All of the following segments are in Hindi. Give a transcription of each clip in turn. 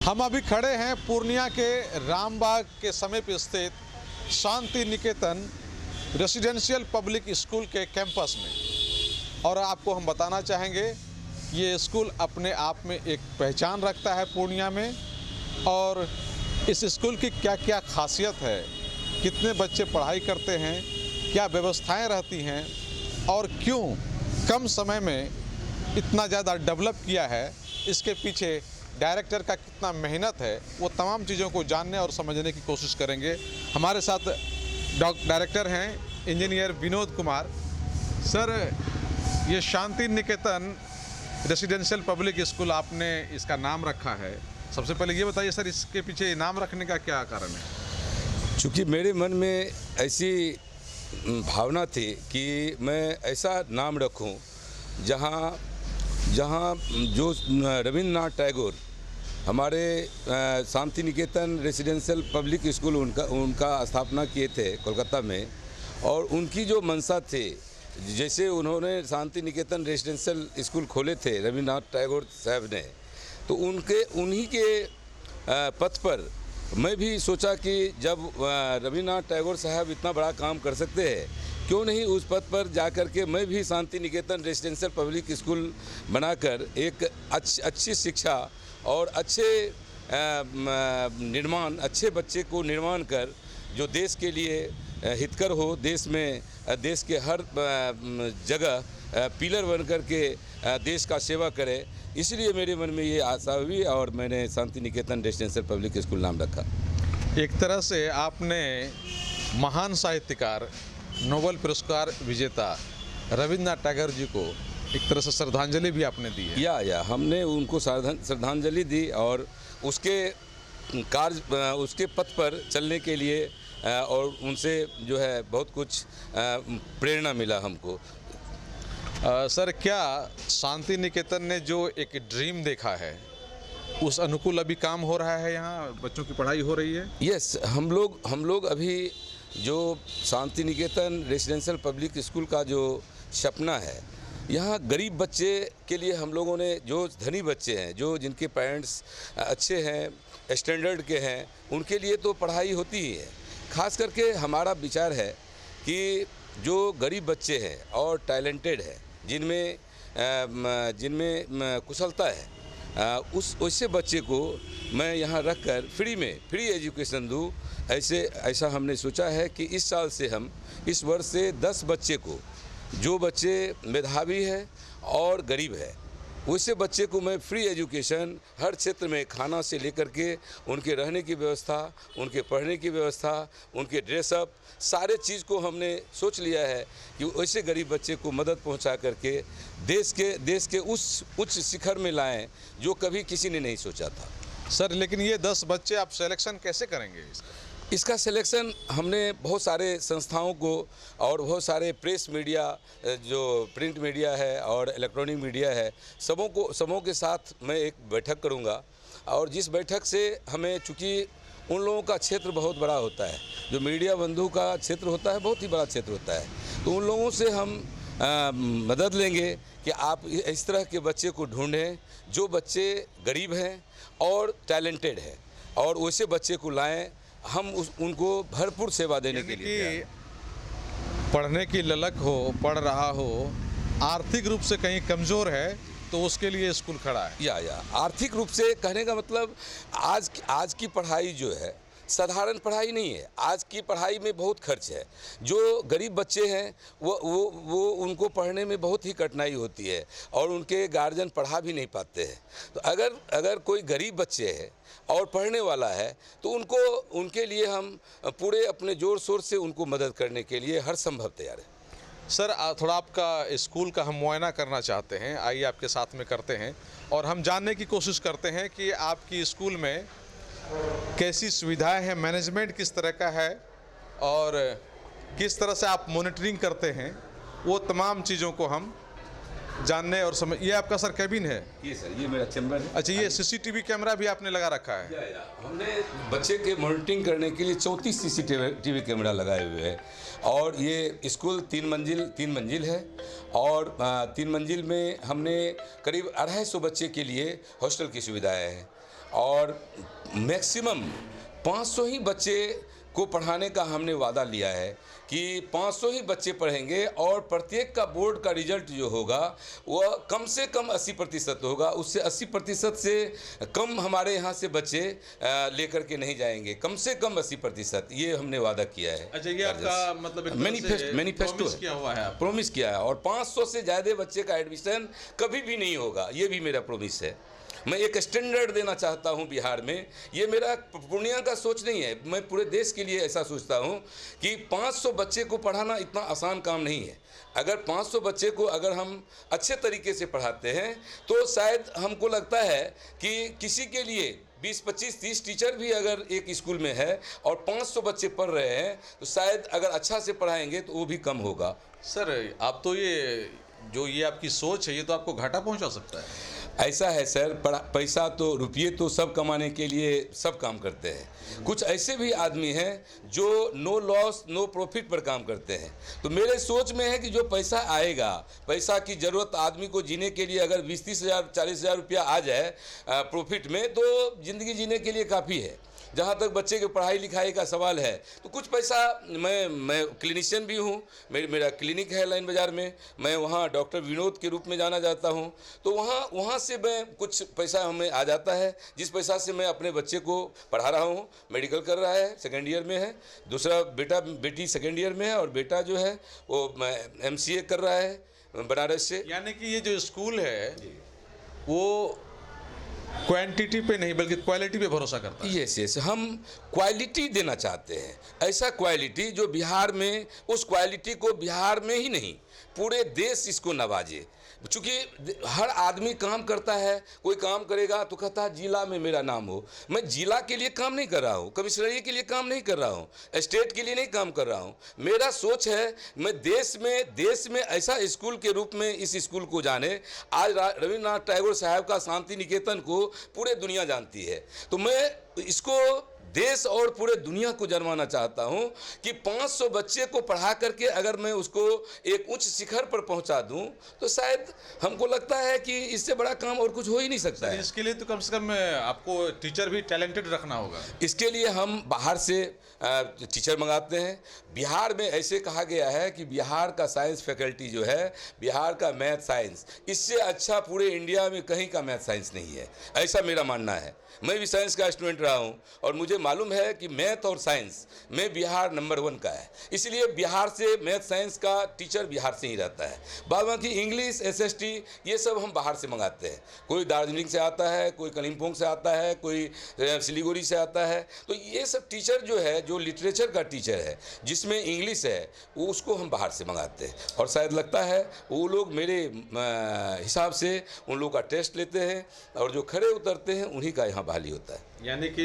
हम अभी खड़े हैं पूर्णिया के रामबाग के समीप स्थित शांति निकेतन रेसिडेंशियल पब्लिक स्कूल के कैंपस में। और आपको हम बताना चाहेंगे ये स्कूल अपने आप में एक पहचान रखता है पूर्णिया में, और इस स्कूल की क्या क्या खासियत है, कितने बच्चे पढ़ाई करते हैं, क्या व्यवस्थाएं रहती हैं और क्यों कम समय में इतना ज़्यादा डेवलप किया है, इसके पीछे डायरेक्टर का कितना मेहनत है, वो तमाम चीज़ों को जानने और समझने की कोशिश करेंगे। हमारे साथ डायरेक्टर हैं इंजीनियर विनोद कुमार। सर, ये शांति निकेतन रेसिडेंशियल पब्लिक स्कूल आपने इसका नाम रखा है, सबसे पहले ये बताइए सर, इसके पीछे नाम रखने का क्या कारण है? चूँकि मेरे मन में ऐसी भावना थी कि मैं ऐसा नाम रखूं जहां जो रविंद्रनाथ टैगोर हमारे शांति निकेतन रेसिडेंशियल पब्लिक स्कूल उनका स्थापना किए थे कोलकाता में, और उनकी जो मंशा थे, जैसे उन्होंने शांति निकेतन रेसिडेंशियल स्कूल खोले थे रविंद्रनाथ टैगोर साहब ने, तो उन्हीं के पथ पर मैं भी सोचा कि जब रविंद्रनाथ टैगोर साहब इतना बड़ा काम कर सकते हैं, क्यों नहीं उस पथ पर जाकर के मैं भी शांति निकेतन रेसिडेंशियल पब्लिक स्कूल बनाकर एक अच्छी शिक्षा और अच्छे निर्माण, अच्छे बच्चे को निर्माण कर जो देश के लिए हितकर हो, देश के हर जगह पिलर बन कर के देश का सेवा करे। इसलिए मेरे मन में ये आशा हुई और मैंने शांति निकेतन रेसिडेंशियल पब्लिक स्कूल नाम रखा। एक तरह से आपने महान साहित्यकार, नोबेल पुरस्कार विजेता रविंद्रनाथ टैगोर जी को एक तरह से श्रद्धांजलि भी आपने दी है। या हमने उनको श्रद्धांजलि दी और उसके पथ पर चलने के लिए और उनसे जो है बहुत कुछ प्रेरणा मिला हमको। सर, क्या शांति निकेतन ने जो एक ड्रीम देखा है उस अनुकूल अभी काम हो रहा है, यहाँ बच्चों की पढ़ाई हो रही है? यस, हम लोग अभी जो शांति निकेतन रेसिडेंशियल पब्लिक स्कूल का जो सपना है, यहाँ गरीब बच्चे के लिए हम लोगों ने, जो धनी बच्चे हैं, जो जिनके पेरेंट्स अच्छे हैं, स्टैंडर्ड के हैं, उनके लिए तो पढ़ाई होती ही है। खास करके हमारा विचार है कि जो गरीब बच्चे हैं और टैलेंटेड है, जिनमें कुशलता है, वैसे बच्चे को मैं यहाँ रखकर फ्री एजुकेशन दूँ। ऐसा हमने सोचा है कि इस साल से हम इस वर्ष से 10 बच्चे को, जो बच्चे मेधावी है और गरीब है, वैसे बच्चे को मैं फ्री एजुकेशन हर क्षेत्र में, खाना से लेकर के उनके रहने की व्यवस्था, उनके पढ़ने की व्यवस्था, उनके ड्रेसअप, सारे चीज़ को हमने सोच लिया है कि वैसे गरीब बच्चे को मदद पहुंचा करके देश के उस उच्च शिखर में लाएं जो कभी किसी ने नहीं सोचा था। सर, लेकिन ये 10 बच्चे आप सिलेक्शन कैसे करेंगे? इसका सिलेक्शन हमने बहुत सारे संस्थाओं को और बहुत सारे प्रेस मीडिया, जो प्रिंट मीडिया है और इलेक्ट्रॉनिक मीडिया है, सबों के साथ मैं एक बैठक करूंगा। और जिस बैठक से हमें, चूँकि उन लोगों का क्षेत्र बहुत बड़ा होता है, जो मीडिया बंधु का क्षेत्र होता है, बहुत ही बड़ा क्षेत्र होता है, तो उन लोगों से हम मदद लेंगे कि आप इस तरह के बच्चे को ढूंढें जो बच्चे गरीब हैं और टैलेंटेड हैं, और वैसे बच्चे को लाएँ। हम उनको भरपूर सेवा देने के लिए, पढ़ने की ललक हो, पढ़ रहा हो, आर्थिक रूप से कहीं कमज़ोर है तो उसके लिए स्कूल खड़ा है। या आर्थिक रूप से कहने का मतलब, आज की पढ़ाई जो है साधारण पढ़ाई नहीं है। आज की पढ़ाई में बहुत खर्च है। जो गरीब बच्चे हैं वो उनको पढ़ने में बहुत ही कठिनाई होती है और उनके गार्जियन पढ़ा भी नहीं पाते हैं। तो अगर कोई गरीब बच्चे है और पढ़ने वाला है तो उनके लिए हम पूरे अपने जोर शोर से उनको मदद करने के लिए हर संभव तैयार है। सर, थोड़ा आपका स्कूल का हम मुआयना करना चाहते हैं, आइए आपके साथ में करते हैं और हम जानने की कोशिश करते हैं कि आपकी स्कूल में कैसी सुविधाएं हैं, मैनेजमेंट किस तरह का है और किस तरह से आप मॉनिटरिंग करते हैं, वो तमाम चीज़ों को हम जानने और समझ। ये आपका सर कैबिन है? ये सर, ये मेरा चैम्बर है। अच्छा, ये सीसीटीवी कैमरा भी आपने लगा रखा है? हमने बच्चे के मॉनिटरिंग करने के लिए 34 सीसीटीवी कैमरा लगाए हुए हैं। और ये स्कूल 3 मंजिल है और 3 मंजिल में हमने करीब 250 बच्चे के लिए हॉस्टल की सुविधाएं हैं। और मैक्सिमम 500 ही बच्चे को पढ़ाने का हमने वादा लिया है कि 500 ही बच्चे पढ़ेंगे और प्रत्येक का बोर्ड का रिजल्ट जो होगा वह कम से कम 80% होगा। उससे 80% से कम हमारे यहाँ से बच्चे लेकर के नहीं जाएंगे, कम से कम 80%, ये हमने वादा किया है। अच्छा, ये आपका मतलब मैनिफेस्टो किया हुआ है, प्रोमिस किया है। और 500 से ज़्यादा बच्चे का एडमिशन कभी भी नहीं होगा, ये भी मेरा प्रोमिस है। मैं एक स्टैंडर्ड देना चाहता हूं बिहार में। ये मेरा पूर्णिया का सोच नहीं है, मैं पूरे देश के लिए ऐसा सोचता हूं कि 500 बच्चे को पढ़ाना इतना आसान काम नहीं है। अगर 500 बच्चे को अगर हम अच्छे तरीके से पढ़ाते हैं तो शायद हमको लगता है कि किसी के लिए 20, 25, 30 टीचर भी अगर एक स्कूल में है और 500 बच्चे पढ़ रहे हैं तो शायद अगर अच्छा से पढ़ाएंगे तो वो भी कम होगा। सर, आप तो ये आपकी सोच है, ये तो आपको घाटा पहुंचा सकता है। ऐसा है सर, पैसा तो, रुपये तो सब कमाने के लिए सब काम करते हैं। कुछ ऐसे भी आदमी हैं जो नो लॉस नो प्रॉफिट पर काम करते हैं। तो मेरे सोच में है कि जो पैसा आएगा, पैसा की ज़रूरत आदमी को जीने के लिए अगर 20-30 हज़ार 40 हज़ार रुपया आ जाए प्रॉफिट में तो ज़िंदगी जीने के लिए काफ़ी है। जहाँ तक बच्चे की पढ़ाई लिखाई का सवाल है तो कुछ पैसा, मैं क्लिनिशियन भी हूँ, मेरा क्लिनिक है लाइन बाज़ार में, मैं वहाँ डॉक्टर विनोद के रूप में जाना जाता हूँ। तो वहाँ से मैं कुछ पैसा हमें आ जाता है, जिस पैसा से मैं अपने बच्चे को पढ़ा रहा हूँ। मेडिकल कर रहा है, सेकेंड ईयर में है, दूसरा बेटी सेकेंड ईयर में है और बेटा जो है वो MCA कर रहा है बनारस से। यानी कि ये जो स्कूल है वो क्वांटिटी पे नहीं बल्कि क्वालिटी पे भरोसा करता है। यस, हम क्वालिटी देना चाहते हैं, ऐसा क्वालिटी जो बिहार में, उस क्वालिटी को बिहार में ही नहीं पूरे देश इसको नवाजे। चूँकि हर आदमी काम करता है, कोई काम करेगा तो कहता है जिला में मेरा नाम हो। मैं जिला के लिए काम नहीं कर रहा हूँ, कमिश्नरी के लिए काम नहीं कर रहा हूँ, स्टेट के लिए नहीं काम कर रहा हूँ। मेरा सोच है मैं देश में ऐसा स्कूल के रूप में इस स्कूल को जाने। आज रविन्द्रनाथ टैगोर साहब का शांति निकेतन को पूरे दुनिया जानती है, तो मैं इसको देश और पूरे दुनिया को जन्माना चाहता हूं कि 500 बच्चे को पढ़ा करके अगर मैं उसको एक उच्च शिखर पर पहुंचा दूं तो शायद हमको लगता है कि इससे बड़ा काम और कुछ हो ही नहीं सकता है। इसके लिए तो कम से कम आपको टीचर भी टैलेंटेड रखना होगा। इसके लिए हम बाहर से टीचर मंगाते हैं। बिहार में ऐसे कहा गया है कि बिहार का साइंस फैकल्टी जो है, बिहार का मैथ साइंस, इससे अच्छा पूरे इंडिया में कहीं का मैथ साइंस नहीं है, ऐसा मेरा मानना है। मैं भी साइंस का स्टूडेंट रहा हूं और मुझे मालूम है कि मैथ और साइंस में बिहार नंबर 1 का है। इसलिए बिहार से मैथ साइंस का टीचर बिहार से ही रहता है। बाद बाकी इंग्लिश, SST ये सब हम बाहर से मंगाते हैं। कोई दार्जिलिंग से आता है, कोई कलिम्पोंग से आता है, कोई सिलीगुड़ी से आता है। तो ये सब टीचर जो है, जो लिटरेचर का टीचर है जिसमें इंग्लिश है, वो उसको हम बाहर से मंगाते हैं। और शायद लगता है वो लोग मेरे हिसाब से उन लोग का टेस्ट लेते हैं और जो खड़े उतरते हैं उन्हीं का यहाँ बहाली होता है। यानी कि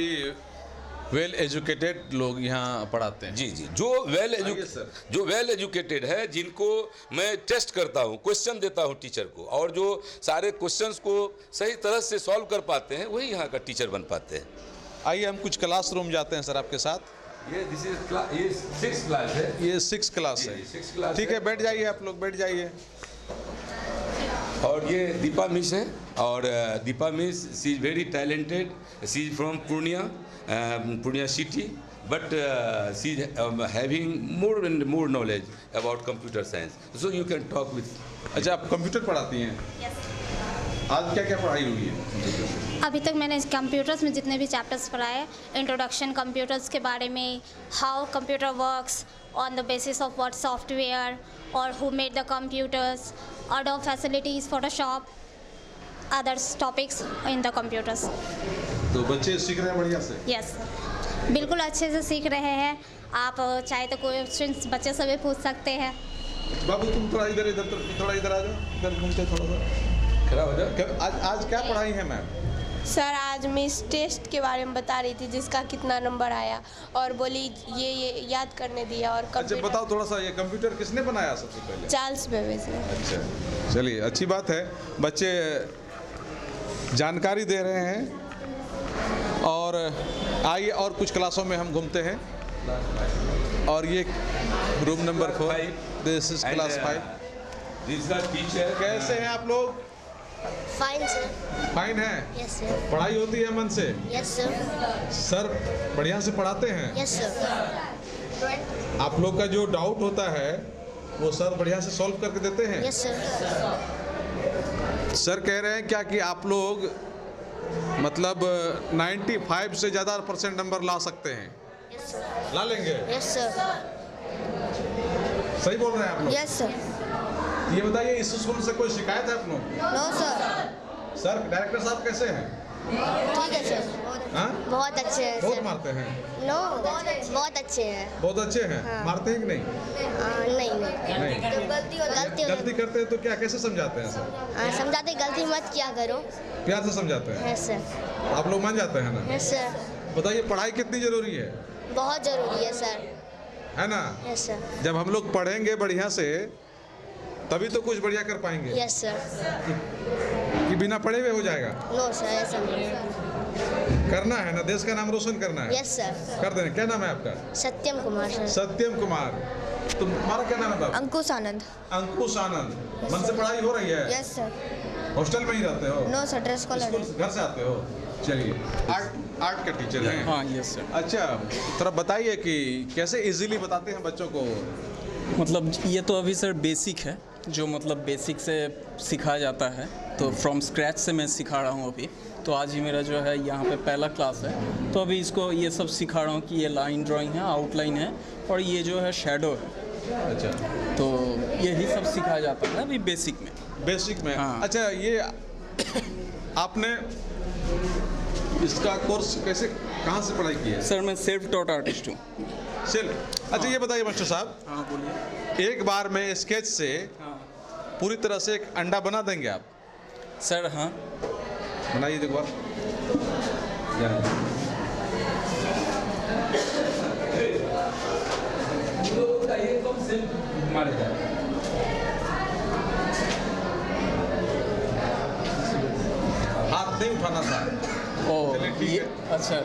वेल एजुकेटेड लोग यहाँ पढ़ाते हैं। जी, जो वेल एजुकेटेड है, जिनको मैं टेस्ट करता हूँ, क्वेश्चन देता हूँ टीचर को, और जो सारे क्वेश्चंस को सही तरह से सॉल्व कर पाते हैं वही यहाँ का टीचर बन पाते हैं। आइए हम कुछ क्लासरूम जाते हैं सर आपके साथ। ये 6th क्लास है। ये 6th क्लास है। ठीक है, बैठ जाइए, आप लोग बैठ जाइए। और ये दीपा मिस है, और Deepa miss she is very talented, she is from Purnia city, but she is having more and more knowledge about computer science, so you can talk with. अच्छा, आप कंप्यूटर पढ़ाती हैं? Yes. आज क्या क्या पढ़ाई हुई है? अभी तक मैंने कंप्यूटर्स में जितने भी चैप्टर्स पढ़ाए, इंट्रोडक्शन कंप्यूटर्स के बारे में, how computer works on the basis of what software और who made the computers, Adobe facilities, Photoshop, others topics in the computers. तो बच्चे सीख रहे हैं बढ़िया से? यस, बिल्कुल अच्छे से सीख रहे हैं। आप चाहे तो क्वेश्चंस बच्चे से भी पूछ सकते हैं। बाबू तुम थोड़ा इधर आ जाओ, इधर घूमते थोड़ा सा खड़ा हो जाओ। आज क्या पढ़ाई है मैम? सर, आज मिस टेस्ट के बारे में बता रही थी जिसका कितना नंबर आया, और बोली ये याद करने दिया। और अच्छा बताओ थोड़ा सा, ये कंप्यूटर किसने बनाया सबसे पहले? चार्ल्स बेबेज ने। अच्छा, चलिए अच्छी बात है, बच्चे जानकारी दे रहे हैं। और आइए और कुछ क्लासों में हम घूमते हैं। और ये room number 4, this is class 5। This is the teacher. कैसे हैं आप लोग? Fine sir. फाइन है? Yes sir. पढ़ाई होती है मन से? Yes sir. सर बढ़िया से पढ़ाते हैं? Yes sir. आप लोग का जो डाउट होता है वो सर बढ़िया से सॉल्व करके देते हैं? Yes sir. सर कह रहे हैं क्या कि आप लोग मतलब 95 से ज़्यादा % नंबर ला सकते हैं? Yes sir. ला लेंगे? Yes sir. सही बोल रहे हैं आप लोग? Yes sir. ये बताइए इस स्कूल से कोई शिकायत है आप लोग? No sir. सर डायरेक्टर साहब कैसे हैं? ठीक है सर। हाँ? बहुत अच्छे हैं बहुत सर। मारते हैं? नो बहुत अच्छे हैं। बहुत अच्छे हैं? हाँ। मारते हैं कि नहीं? नहीं नहीं। गलती गलती करते हैं तो क्या कैसे समझाते हैं सर? समझाते गलती मत किया करो। प्यार से समझाते हैं? Yes sir. आप लोग मान जाते हैं ना? Yes sir. बताइए पढ़ाई कितनी जरूरी है? बहुत ज़रूरी है सर। है ना? Yes sir. जब हम लोग पढ़ेंगे बढ़िया से तभी तो कुछ बढ़िया कर पाएंगे। Yes sir. कि बिना पढ़े हुए हो जाएगा? नो सर, ऐसा नहीं। करना है ना, देश का नाम रोशन करना है। Yes sir. कर देना। क्या नाम है आपका? सत्यम कुमार सर। सत्यम कुमार। तुम्हारा क्या नाम है बाबू? अंकुश आनंद। अंकुश आनंद। मन से पढ़ाई हो रही है? Yes sir. हॉस्टल में ही रहते हो? नो सर, ड्रेस कॉलर। स्कूल घर से आते हो? चलिए आर्ट का टीचर हैं? हाँ यस सर। अच्छा थोड़ा बताइए कि कैसे इजीली बताते हैं बच्चों को? मतलब ये तो अभी सर बेसिक है, जो मतलब बेसिक से सिखाया जाता है, तो फ्रॉम स्क्रैच से मैं सिखा रहा हूँ अभी। तो आज ही मेरा जो है यहाँ पे पहला क्लास है, तो अभी इसको ये सब सिखा रहा हूँ कि ये लाइन ड्राइंग है, आउटलाइन है, और ये जो है शेडो है। अच्छा तो यही सब सिखाया जाता है अभी बेसिक में। बेसिक में? हाँ। अच्छा ये आपने इसका कोर्स कैसे कहाँ से पढ़ाई की है? सर मैं सेल्फ टॉट आर्टिस्ट हूँ। सिर्फ? अच्छा ये बताइए मास्टर साहब, हाँ बोलिए। एक बार में स्केच से हाँ पूरी तरह से एक अंडा बना देंगे आप? सर। हाँ बनाइए देखो आप। हाथ नहीं उठाना था। ओ चलिए, ठीक ये है। अच्छा।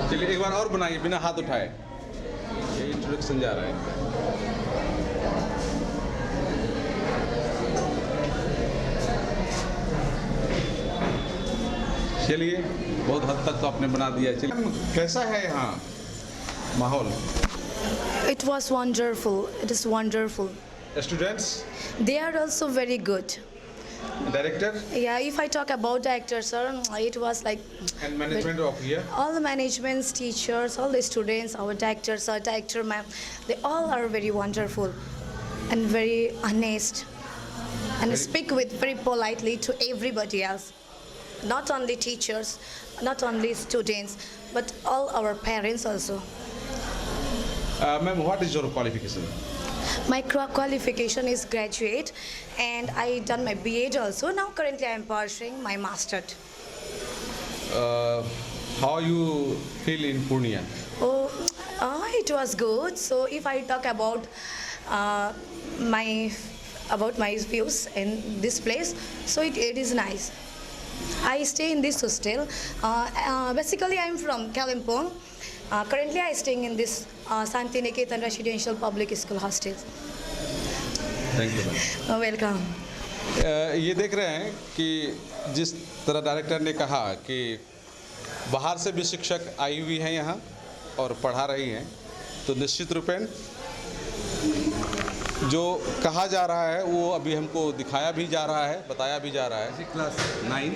चलिए एक बार और बनाइए बिना हाथ उठाए। ये इंट्रोडक्शन जा रहा है इनका। चलिए बहुत हद तक तो आपने बना दिया। चलिए कैसा है यहाँ माहौल? It was wonderful. It is wonderful. Students? They are also very good. Director Yeah, if I talk about the actors, sir, it was like and management of here? all the managements, teachers, all the students, our directors, our director ma'am, they all are very wonderful and very honest and speak with very politely to everybody else. Not only teachers, not only students, but all our parents also. Ma'am what is your qualification? My qualification is graduate and I done my B.Ed also. Now currently I am pursuing my master. How you feel in Purnia? It was good. So if I talk about my views in this place, so it is nice. I stay in this hostel. Basically, I am from Kalimpong. Currently, I staying in this Santi Niketan Residential Public School hostel. Thank you ma'am. Welcome. ये देख रहे हैं कि जिस तरह डायरेक्टर ने कहा कि बाहर से भी शिक्षक आई हुई हैं यहाँ और पढ़ा रही हैं, तो निश्चित रूपेण जो कहा जा रहा है वो अभी हमको दिखाया भी जा रहा है, बताया भी जा रहा है। क्लास 9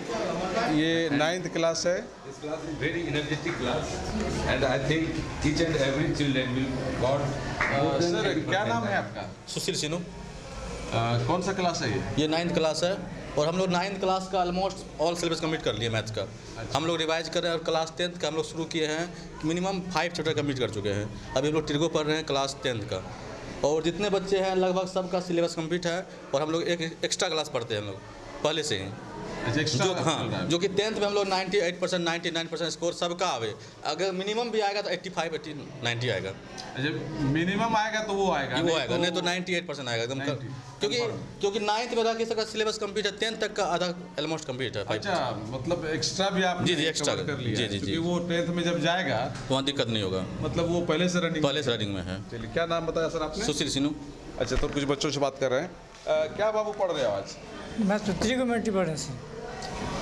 ये 9th क्लास है। This class is very energetic class, and I think each and every children will got. Sir क्या नाम है आपका? सुशील सिन्हू। कौन सा क्लास है ये? 9th क्लास है और हम लोग 9th क्लास का ऑलमोस्ट ऑल सिलेबस कंप्लीट कर लिए मैथ्स का। हम लोग रिवाइज कर रहे हैं और क्लास 10th का हम लोग शुरू किए हैं, मिनिमम 5 चैप्टर कंप्लीट कर चुके हैं। अभी हम लोग ट्रिगो पढ़ रहे हैं क्लास 10th का, और जितने बच्चे हैं लगभग सबका सिलेबस कंप्लीट है, और हम लोग एक एक्स्ट्रा क्लास पढ़ते हैं हम लोग पहले से ही। अच्छा, extra जो चल रहा हाँ है। जो कि 10th में हम लोग 98%, 99% स्कोर सबका आवे। अगर मिनिमम भी आएगा तो 85, 80, 90 आएगा। अच्छा, मिनिमम आएगा तो वो आएगा, वो आएगा, नहीं तो 98% आएगा एकदम। 90, क्योंकि 9th में रह के सबका सिलेबस कंप्लीट है, 10th तक का आधा ऑलमोस्ट कंप्लीट है। अच्छा, मतलब एक्स्ट्रा भी आप जी, एक्स्ट्रा कर लिया जी, है, जी, क्योंकि जी। वो 10th में जब जाएगा तो वहाँ दिक्कत नहीं होगा, मतलब वो पहले से रनिंग में है। चलिए, क्या नाम बताया सर आपने? सुशील सिन्हू। अच्छा, तो कुछ बच्चों से बात कर रहे हैं। क्या बाबू पढ़ रहे हो आज? मैं तो ट्रिगोमेट्री पढ़े से।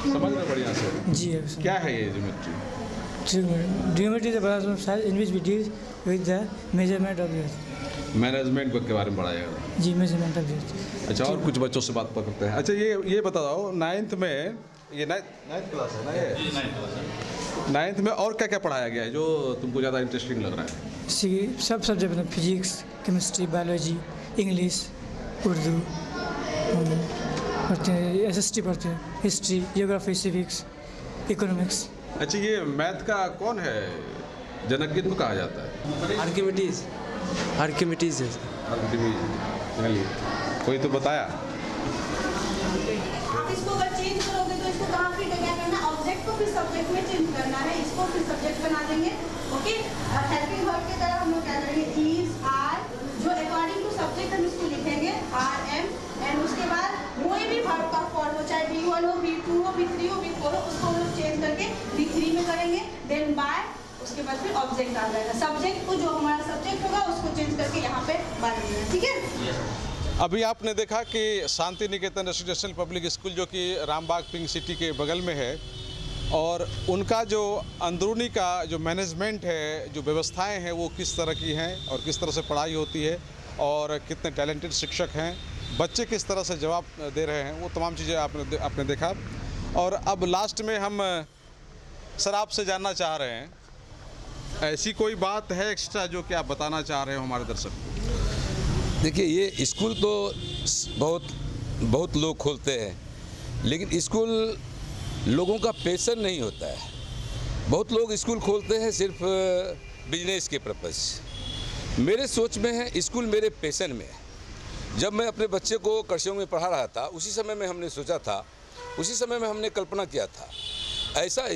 समझ रहे बढ़िया से? जी है। क्या है ये ज्योमेट्री? ट्रिगोमेट्री बड़ा size in which we deal with the measurement of the earth. Management के बारे में पढ़ाया जाएगा। जी, मेजरमेंट ऑफ द अर्थ। अच्छा, और कुछ बच्चों से बात करते हैं। अच्छा, ये बताओ, 9th में, ये 9th क्लास है ना ये? 9th में और क्या क्या पढ़ाया गया है जो तुमको ज़्यादा इंटरेस्टिंग लग रहा है? सब सब्जेक्ट में physics, chemistry, biology, English, Urdu पढ़ते हैं, SST पढ़ते हैं, हिस्ट्री, जियोग्राफी, सिविक्स, इकोनॉमिक्स। अच्छा, ये मैथ का कौन है जनक, किनको कहा जाता है? आर्किमिडीज है। आर्किमिडीज, चलिए, कोई तो बताया। आप इसको अगर चेंज करोगे तो इसको कहाँ फिर क्या करना, ऑब्जेक्ट को फिर सब्जेक्ट में चेंज करना है, इसको फिर सब्जेक्ट बना देंगे। ओके, और हेल्पिंग वर्ब की तरह हम लोग क्या करेंगे, इज, आर, जो अकॉर्डिंग टू सब्जेक्ट हम इसको लिखेंगे, आर, एम, एंड उसके बाद कोई भी वर्ब का फॉर्म हो, चाहे B1 हो, B2 हो, B3 हो, B4 हो, उसको हम लोग चेंज करके B3 में करेंगे। देन बाय, उसके बाद फिर ऑब्जेक्ट आ जाएगा। सब्जेक्ट को, जो हमारा सब्जेक्ट होगा उसको चेंज करके यहाँ पे बांध देना, ठीक है। अभी आपने देखा कि शांति निकेतन रेसिडेंशियल पब्लिक स्कूल जो कि रामबाग पिंक सिटी के बगल में है, और उनका जो अंदरूनी का जो मैनेजमेंट है, जो व्यवस्थाएं हैं, वो किस तरह की हैं और किस तरह से पढ़ाई होती है और कितने टैलेंटेड शिक्षक हैं, बच्चे किस तरह से जवाब दे रहे हैं, वो तमाम चीज़ें आपने देखा। और अब लास्ट में हम सर आपसे जानना चाह रहे हैं, ऐसी कोई बात है एक्स्ट्रा जो कि आप बताना चाह रहे हो हमारे दर्शक को? देखिए, ये स्कूल तो बहुत लोग खोलते हैं, लेकिन स्कूल लोगों का पैशन नहीं होता है। बहुत लोग स्कूल खोलते हैं सिर्फ बिजनेस के पर्पस। मेरे सोच में है, स्कूल मेरे पैशन में है। जब मैं अपने बच्चे को कर्सियंग में पढ़ा रहा था, उसी समय में हमने सोचा था, उसी समय में हमने कल्पना किया था, ऐसा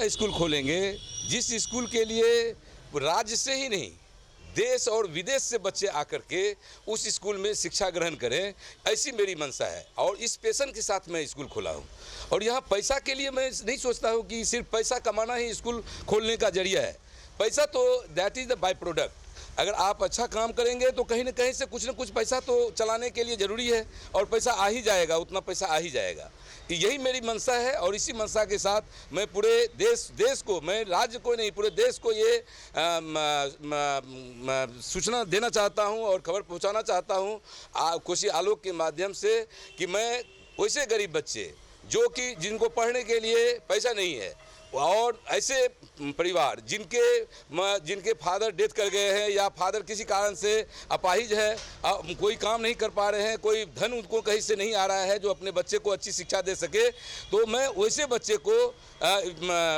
स्कूल खोलेंगे जिस स्कूल के लिए राज्य से ही नहीं, देश और विदेश से बच्चे आकर के उस स्कूल में शिक्षा ग्रहण करें, ऐसी मेरी मंशा है। और इस पैशन के साथ मैं स्कूल खोला हूँ। और यहाँ पैसा के लिए मैं नहीं सोचता हूँ कि सिर्फ पैसा कमाना ही स्कूल खोलने का जरिया है। पैसा तो that is the by product. अगर आप अच्छा काम करेंगे तो कहीं ना कहीं से कुछ ना कुछ पैसा तो चलाने के लिए ज़रूरी है, और पैसा आ ही जाएगा, उतना पैसा आ ही जाएगा। यही मेरी मंशा है, और इसी मंशा के साथ मैं पूरे देश को, मैं राज्य को नहीं, पूरे देश को ये सूचना देना चाहता हूँ और खबर पहुँचाना चाहता हूँ कोसी आलोक के माध्यम से, कि मैं वैसे गरीब बच्चे जो कि जिनको पढ़ने के लिए पैसा नहीं है, और ऐसे परिवार जिनके फादर डेथ कर गए हैं, या फादर किसी कारण से अपाहिज है, कोई काम नहीं कर पा रहे हैं, कोई धन उनको कहीं से नहीं आ रहा है जो अपने बच्चे को अच्छी शिक्षा दे सके, तो मैं वैसे बच्चे को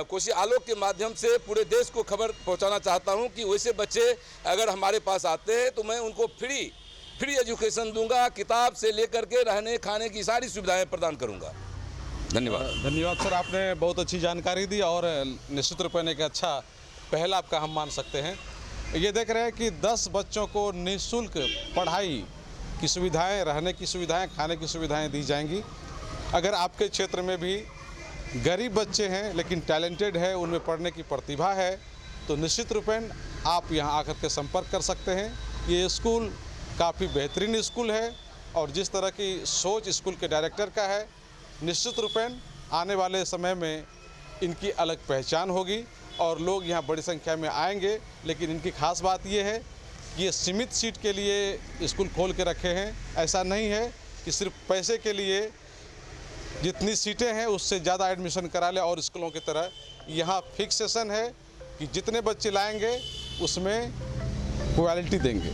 कोसी आलोक के माध्यम से पूरे देश को खबर पहुंचाना चाहता हूं कि वैसे बच्चे अगर हमारे पास आते हैं तो मैं उनको फ्री एजुकेशन दूंगा, किताब से लेकर के रहने खाने की सारी सुविधाएँ प्रदान करूँगा। धन्यवाद सर, आपने बहुत अच्छी जानकारी दी, और निश्चित रूप में एक अच्छा पहल आपका हम मान सकते हैं। ये देख रहे हैं कि 10 बच्चों को निःशुल्क पढ़ाई की सुविधाएं, रहने की सुविधाएं, खाने की सुविधाएं दी जाएंगी। अगर आपके क्षेत्र में भी गरीब बच्चे हैं लेकिन टैलेंटेड है, उनमें पढ़ने की प्रतिभा है, तो निश्चित रूपेण आप यहाँ आकर के संपर्क कर सकते हैं। ये स्कूल काफ़ी बेहतरीन स्कूल है, और जिस तरह की सोच स्कूल के डायरेक्टर का है, निश्चित रूपेण आने वाले समय में इनकी अलग पहचान होगी और लोग यहाँ बड़ी संख्या में आएंगे। लेकिन इनकी खास बात ये है कि ये सीमित सीट के लिए स्कूल खोल के रखे हैं। ऐसा नहीं है कि सिर्फ पैसे के लिए जितनी सीटें हैं उससे ज़्यादा एडमिशन करा ले, और स्कूलों की तरह यहाँ फिक्स सेशन है कि जितने बच्चे लाएंगे उसमें क्वालिटी देंगे।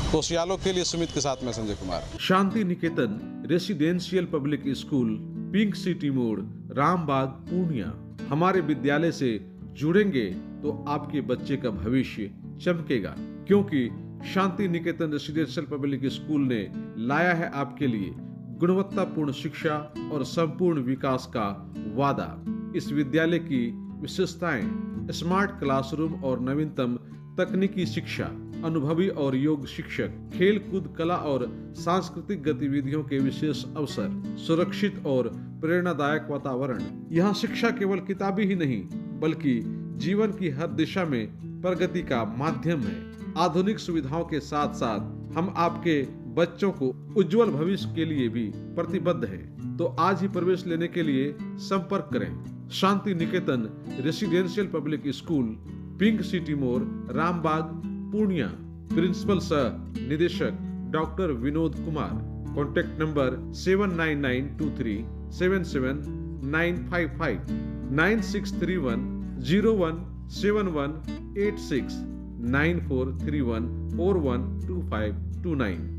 कोसी आलोक के लिए सुमित के साथ में Sanjay Kumar. Shanti Niketan residential public school, pink city मोड़, रामबाग, पूर्णिया। हमारे विद्यालय से जुड़ेंगे तो आपके बच्चे का भविष्य चमकेगा, क्योंकि शांति निकेतन रेसिडेंशियल पब्लिक स्कूल ने लाया है आपके लिए गुणवत्तापूर्ण शिक्षा और संपूर्ण विकास का वादा। इस विद्यालय की विशेषताएं स्मार्ट क्लासरूम और नवीनतम तकनीकी शिक्षा, अनुभवी और योग्य शिक्षक, खेल कूद, कला और सांस्कृतिक गतिविधियों के विशेष अवसर, सुरक्षित और प्रेरणादायक वातावरण। यहाँ शिक्षा केवल किताबी ही नहीं बल्कि जीवन की हर दिशा में प्रगति का माध्यम है। आधुनिक सुविधाओं के साथ साथ हम आपके बच्चों को उज्जवल भविष्य के लिए भी प्रतिबद्ध हैं। तो आज ही प्रवेश लेने के लिए संपर्क करें। Shanti Niketan residential public school, pink city मोड़, रामबाग, पूर्णिया। प्रिंसिपल सह निदेशक doctor Vinod Kumar. Contact number 7992377955 9631017186 9431412529।